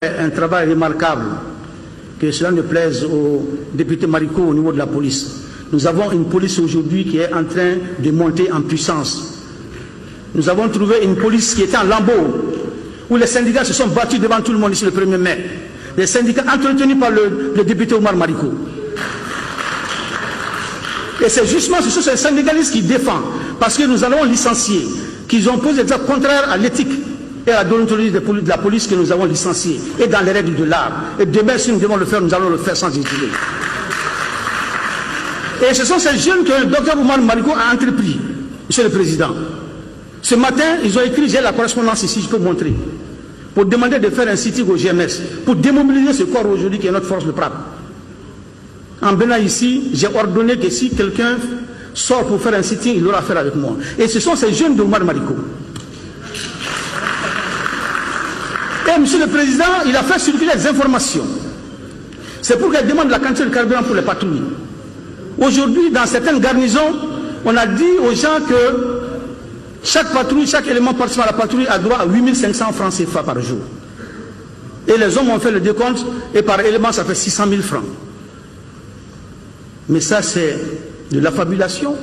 Un travail remarquable, que cela ne plaise au député Marico au niveau de la police. Nous avons une police aujourd'hui qui est en train de monter en puissance. Nous avons trouvé une police qui était en lambeau, où les syndicats se sont battus devant tout le monde ici le 1er mai. Les syndicats entretenus par le député Omar Marico. Et c'est justement ce sont ces syndicalistes qui défendent, parce que nous allons licencier, qu'ils ont posé des actes contraires à l'éthique et à la déontologie de la police que nous avons licencié, et dans les règles de l'art. Et demain, si nous devons le faire, nous allons le faire sans hésiter. Et ce sont ces jeunes que le docteur Omar Marico a entrepris, Monsieur le Président. Ce matin, ils ont écrit, j'ai la correspondance ici, je peux montrer, pour demander de faire un sitting au GMS, pour démobiliser ce corps aujourd'hui qui est notre force de frappe. En venant ici, j'ai ordonné que si quelqu'un sort pour faire un sitting, il aura affaire avec moi. Et ce sont ces jeunes d'Omar Marico. Et Monsieur le Président, il a fait circuler des informations. C'est pour qu'elle demande la quantité de carburant pour les patrouilles. Aujourd'hui, dans certaines garnisons, on a dit aux gens que chaque patrouille, chaque élément participant à la patrouille a droit à 8500 francs CFA par jour. Et les hommes ont fait le décompte, et par élément, ça fait 600 000 francs. Mais ça, c'est de l'affabulation.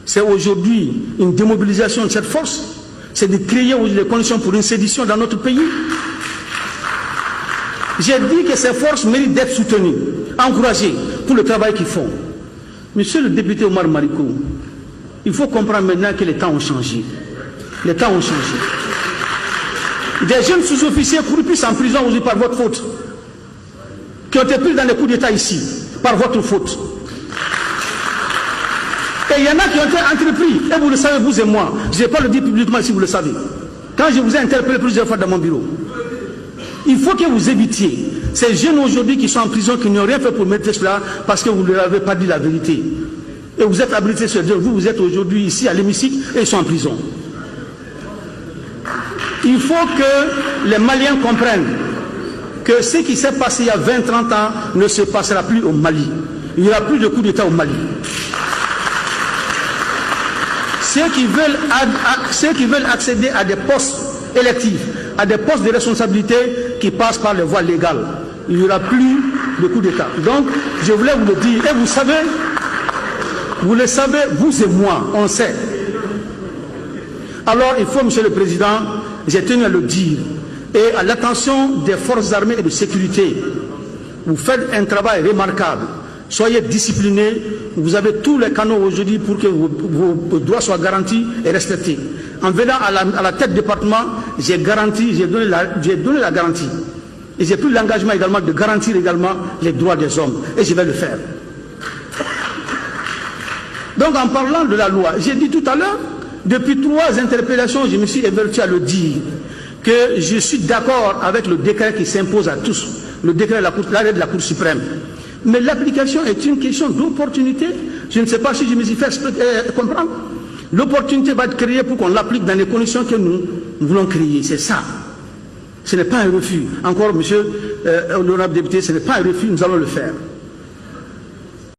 C'est aujourd'hui une démobilisation de cette force. C'est de créer les conditions pour une sédition dans notre pays. J'ai dit que ces forces méritent d'être soutenues, encouragées pour le travail qu'ils font. Monsieur le député Omar Marico, il faut comprendre maintenant que les temps ont changé. Les temps ont changé. Des jeunes sous-officiers corrompus en prison aujourd'hui par votre faute, qui ont été pris dans les coups d'État ici, par votre faute. Et il y en a qui ont été entrepris, et vous le savez, vous et moi. Je ne vais pas le dire publiquement si vous le savez. Quand je vous ai interpellé plusieurs fois dans mon bureau, il faut que vous évitiez ces jeunes aujourd'hui qui sont en prison, qui n'ont rien fait pour mettre cela, parce que vous ne leur avez pas dit la vérité. Et vous êtes habilités sur Dieu, vous êtes aujourd'hui ici à l'hémicycle, et ils sont en prison. Il faut que les Maliens comprennent que ce qui s'est passé il y a 20-30 ans ne se passera plus au Mali. Il n'y aura plus de coup d'État au Mali. Ceux qui veulent accéder à des postes électifs, à des postes de responsabilité qui passent par les voies légales, il n'y aura plus de coup d'État. Donc, je voulais vous le dire. Et vous le savez, vous et moi, on sait. Alors, il faut, Monsieur le Président, j'ai tenu à le dire, et à l'attention des forces armées et de sécurité, vous faites un travail remarquable. Soyez disciplinés, vous avez tous les canaux aujourd'hui pour que vos droits soient garantis et respectés. En venant à la tête du département, j'ai donné la garantie. Et j'ai pris l'engagement également de garantir également les droits des hommes. Et je vais le faire. Donc en parlant de la loi, j'ai dit tout à l'heure, depuis 3 interpellations, je me suis évertué à le dire, que je suis d'accord avec le décret qui s'impose à tous, le décret de l'arrêt de la Cour suprême. Mais l'application est une question d'opportunité. Je ne sais pas si je me suis fait comprendre. L'opportunité va être créée pour qu'on l'applique dans les conditions que nous voulons créer. C'est ça. Ce n'est pas un refus. Encore, monsieur l'honorable député, ce n'est pas un refus, nous allons le faire.